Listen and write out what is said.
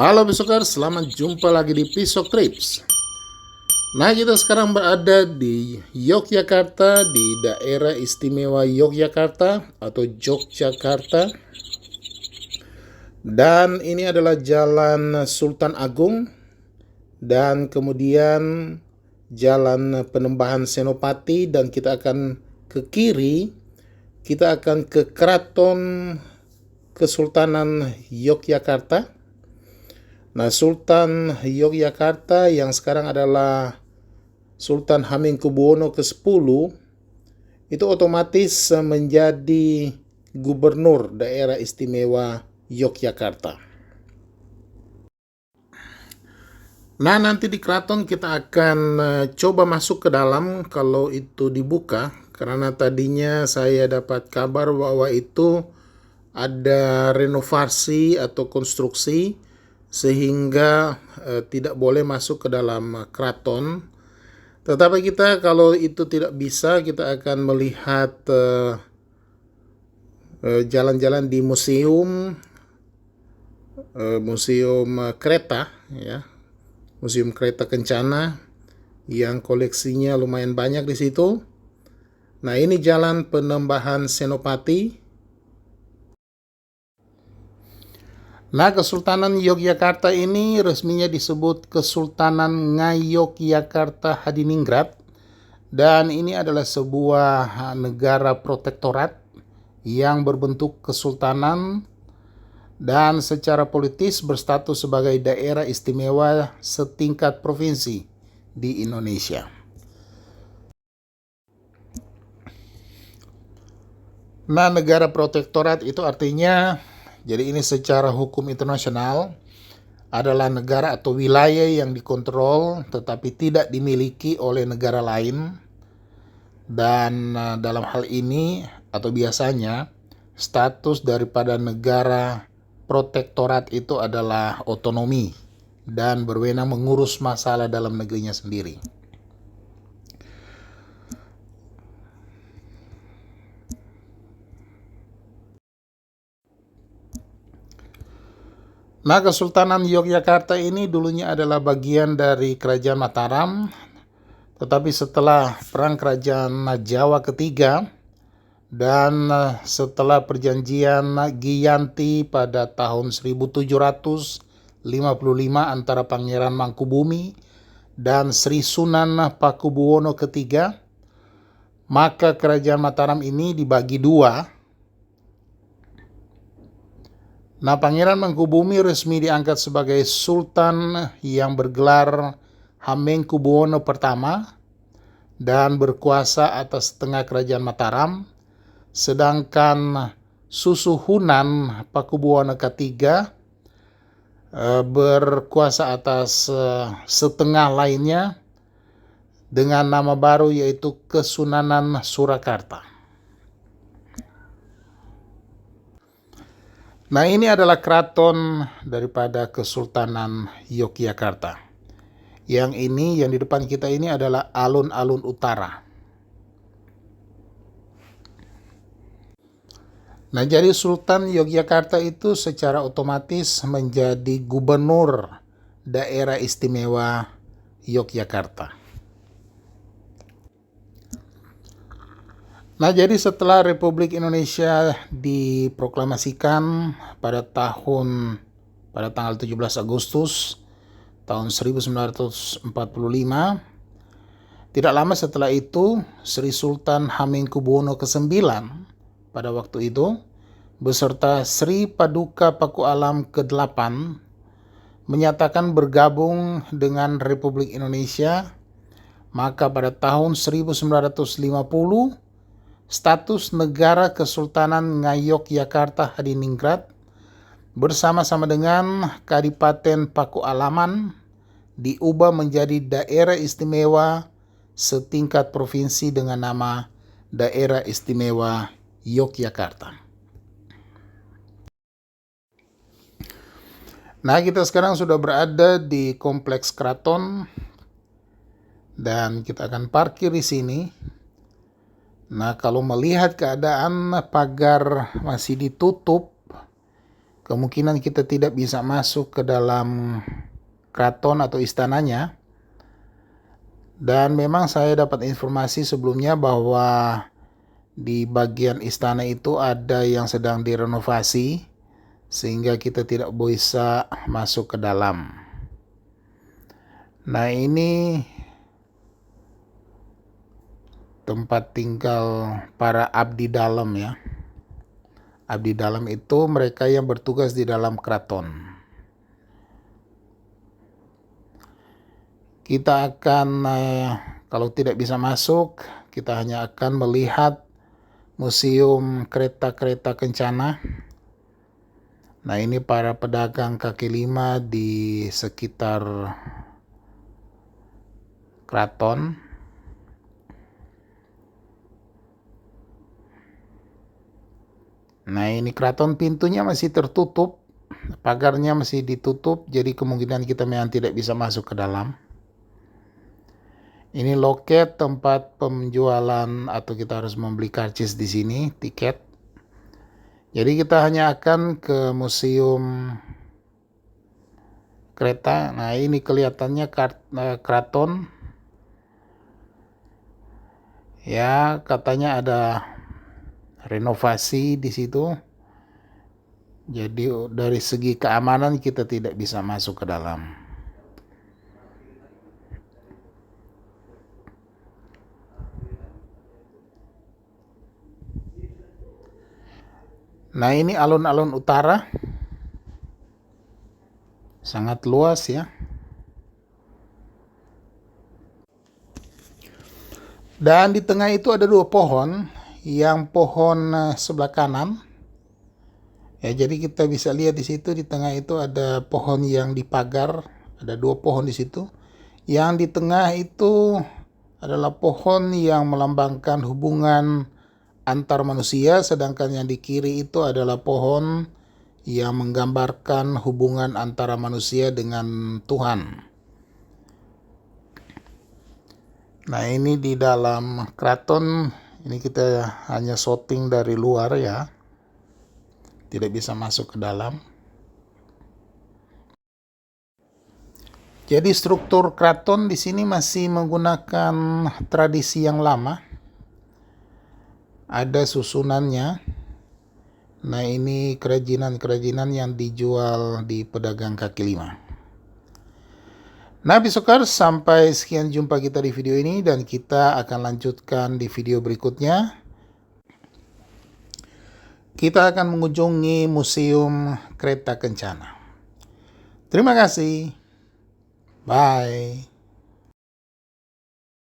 Halo Besokers, selamat jumpa lagi di Pisok Trips. Nah, kita sekarang berada di Yogyakarta, di daerah istimewa Yogyakarta atau Yogyakarta. Dan ini adalah Jalan Sultan Agung dan kemudian Jalan Penembahan Senopati, dan kita akan ke kiri, kita akan ke Keraton Kesultanan Yogyakarta. Nah, Sultan Yogyakarta yang sekarang adalah Sultan Hamengkubuwono ke-10 itu otomatis menjadi gubernur daerah istimewa Yogyakarta. Nah, nanti di keraton kita akan coba masuk ke dalam kalau itu dibuka, karena tadinya saya dapat kabar bahwa itu ada renovasi atau konstruksi sehingga tidak boleh masuk ke dalam keraton. Tetapi kita kalau itu tidak bisa, kita akan melihat jalan-jalan di museum kereta, ya, museum kereta Kencana yang koleksinya lumayan banyak di situ. Nah, ini Jalan Penembahan Senopati. Nah, Kesultanan Yogyakarta ini resminya disebut Kesultanan Ngayogyakarta Hadiningrat, dan ini adalah sebuah negara protektorat yang berbentuk kesultanan dan secara politis berstatus sebagai daerah istimewa setingkat provinsi di Indonesia. Nah, negara protektorat itu artinya, jadi ini secara hukum internasional adalah negara atau wilayah yang dikontrol tetapi tidak dimiliki oleh negara lain. Dan dalam hal ini atau biasanya status daripada negara protektorat itu adalah otonomi dan berwenang mengurus masalah dalam negerinya sendiri. Nah, Kesultanan Yogyakarta ini dulunya adalah bagian dari Kerajaan Mataram, tetapi setelah Perang Kerajaan Jawa ketiga dan setelah perjanjian Giyanti pada tahun 1755 antara Pangeran Mangkubumi dan Sri Sunan Pakubuwono ketiga, maka Kerajaan Mataram ini dibagi dua. Nah, Pangeran Mangkubumi resmi diangkat sebagai Sultan yang bergelar Hamengkubuwono pertama dan berkuasa atas setengah Kerajaan Mataram, sedangkan Susuhunan Pakubuwono ketiga berkuasa atas setengah lainnya dengan nama baru yaitu Kesunanan Surakarta. Nah, ini adalah keraton daripada Kesultanan Yogyakarta. Yang ini, yang di depan kita ini adalah alun-alun utara. Nah, jadi Sultan Yogyakarta itu secara otomatis menjadi gubernur daerah istimewa Yogyakarta. Nah, jadi setelah Republik Indonesia diproklamasikan pada tanggal 17 Agustus tahun 1945, tidak lama setelah itu Sri Sultan Hamengkubuwono ke-9 pada waktu itu beserta Sri Paduka Paku Alam ke-8 menyatakan bergabung dengan Republik Indonesia. Maka pada tahun 1950 status negara Kesultanan Ngayogyakarta Hadiningrat bersama-sama dengan Kadipaten Paku Alaman diubah menjadi daerah istimewa setingkat provinsi dengan nama Daerah Istimewa Yogyakarta. Nah, kita sekarang sudah berada di kompleks keraton dan kita akan parkir di sini. Nah, kalau melihat keadaan pagar masih ditutup, kemungkinan kita tidak bisa masuk ke dalam keraton atau istananya. Dan memang saya dapat informasi sebelumnya bahwa di bagian istana itu ada yang sedang direnovasi, sehingga kita tidak bisa masuk ke dalam. Nah, ini tempat tinggal para abdi dalam ya. Abdi dalam itu mereka yang bertugas di dalam keraton. Kita akan, kalau tidak bisa masuk, kita hanya akan melihat museum kereta-kereta kencana. Nah, ini para pedagang kaki lima di sekitar keraton. Nah, ini keraton pintunya masih tertutup, pagarnya masih ditutup, jadi kemungkinan kita memang tidak bisa masuk ke dalam. Ini loket tempat penjualan atau kita harus membeli karcis di sini, tiket. Jadi kita hanya akan ke museum kereta. Nah, ini kelihatannya keraton. Ya, katanya ada renovasi di situ. Jadi dari segi keamanan kita tidak bisa masuk ke dalam. Nah, ini alun-alun utara. Sangat luas ya. Dan di tengah itu ada dua pohon. Yang pohon sebelah kanan. Ya, jadi kita bisa lihat di situ di tengah itu ada pohon yang dipagar. Ada dua pohon di situ. Yang di tengah itu adalah pohon yang melambangkan hubungan antar manusia, sedangkan yang di kiri itu adalah pohon yang menggambarkan hubungan antara manusia dengan Tuhan. Nah, ini di dalam keraton, ini kita hanya shooting dari luar ya, tidak bisa masuk ke dalam. Jadi struktur keraton di sini masih menggunakan tradisi yang lama. Ada susunannya. Nah, ini kerajinan-kerajinan yang dijual di pedagang kaki lima. Nah, Bisokers, sampai sekian jumpa kita di video ini dan kita akan lanjutkan di video berikutnya. Kita akan mengunjungi Museum Kereta Kencana. Terima kasih. Bye.